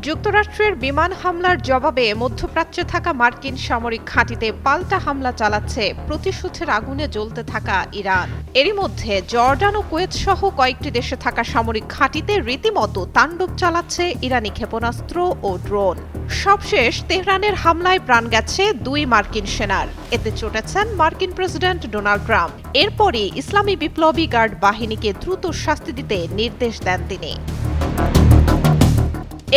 যুক্তরাষ্ট্রের বিমান হামলার জবাবে মধ্যপ্রাচ্যে থাকা মার্কিন সামরিক ঘাঁটিতে পাল্টা হামলা চালাচ্ছে প্রতিশোধের আগুনে জ্বলতে থাকা ইরান। এরই মধ্যে জর্ডান ও কুয়েত সহ কয়েকটি দেশে থাকা সামরিক ঘাঁটিতে রীতিমতো তাণ্ডব চালাচ্ছে ইরানি ক্ষেপণাস্ত্র ও ড্রোন। সবশেষ তেহরানের হামলায় প্রাণ গেছে 2 মার্কিন সেনার। এতে চটেছেন মার্কিন প্রেসিডেন্ট ডোনাল্ড ট্রাম্প। এরপরই ইসলামী বিপ্লবী গার্ড বাহিনীকে দ্রুত শাস্তি দিতে নির্দেশ দেন তিনি।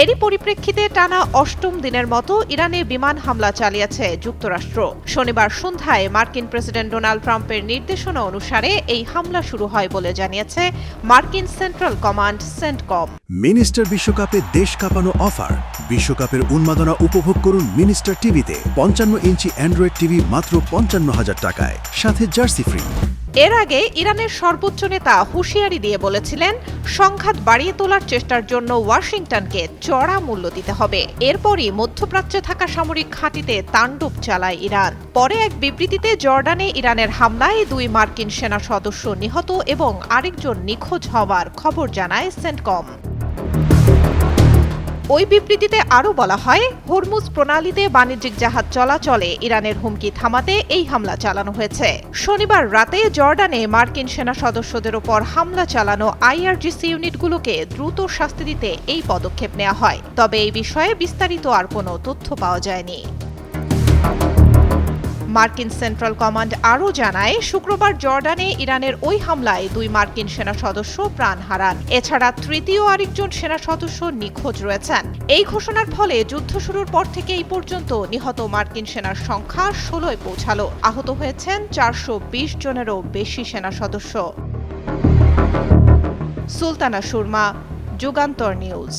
এরই পরিপ্রেক্ষিতে টানা 8ম দিনের মতো ইরানে বিমান হামলা চালিয়েছে যুক্তরাষ্ট্র। শনিবার সন্ধ্যায় মার্কিন প্রেসিডেন্ট ডোনাল্ড ট্রাম্পের নির্দেশনা অনুসারে এই হামলা শুরু হয় বলে জানিয়েছে মার্কিন সেন্ট্রাল কমান্ড সেন্টকম। মিনিস্টার বিশ্বকাপে দেশ কাঁপানো অফার। বিশ্বকাপের উন্মাদনা উপভোগ করুন মিনিস্টার টিভিতে। 55 ইঞ্চি অ্যান্ড্রয়েড টিভি মাত্র 55,000 টাকায়, সাথে জার্সি ফ্রি। এর আগে ইরানের সর্বোচ্চ নেতা হুঁশিয়ারি দিয়ে বলেছিলেন, সংঘাত বাড়িয়ে তোলার চেষ্টার জন্য ওয়াশিংটনকে চড়া মূল্য দিতে হবে। এরপরই মধ্যপ্রাচ্যে থাকা সামরিক ঘাঁটিতে তাণ্ডব চালায় ইরান। পরে এক বিবৃতিতে জর্ডানে ইরানের হামলায় 2 মার্কিন সেনা সদস্য নিহত এবং আরেকজন নিখোঁজ হওয়ার খবর জানায় সেন্টকম। ওই বিবৃতিতে আরও বলা হয়, হরমুজ প্রণালীতে বাণিজ্যিক জাহাজ চলাচলে ইরানের হুমকি থামাতে এই হামলা চালানো হয়েছে। শনিবার রাতে জর্ডানে মার্কিন সেনা সদস্যদের ওপর হামলা চালানো IRGC ইউনিটগুলোকে দ্রুত শাস্তি দিতে এই পদক্ষেপ নেওয়া হয়। তবে এই বিষয়ে বিস্তারিত আর কোনো তথ্য পাওয়া যায়নি। মার্কিন সেন্ট্রাল কমান্ড আরও জানায়, শুক্রবার জর্ডানে ইরানের ওই হামলায় 2 মার্কিন সেনা সদস্য প্রাণ হারান। এছাড়া তৃতীয় আরেকজন সেনা সদস্য নিখোঁজ রয়েছেন। এই ঘোষণার ফলে যুদ্ধ শুরুর পর থেকে এই পর্যন্ত নিহত মার্কিন সেনার সংখ্যা 16-এ পৌঁছালো। আহত হয়েছেন 420 জনেরও বেশি সেনা সদস্য। সুলতানা সুরমা, যুগান্তর নিউজ।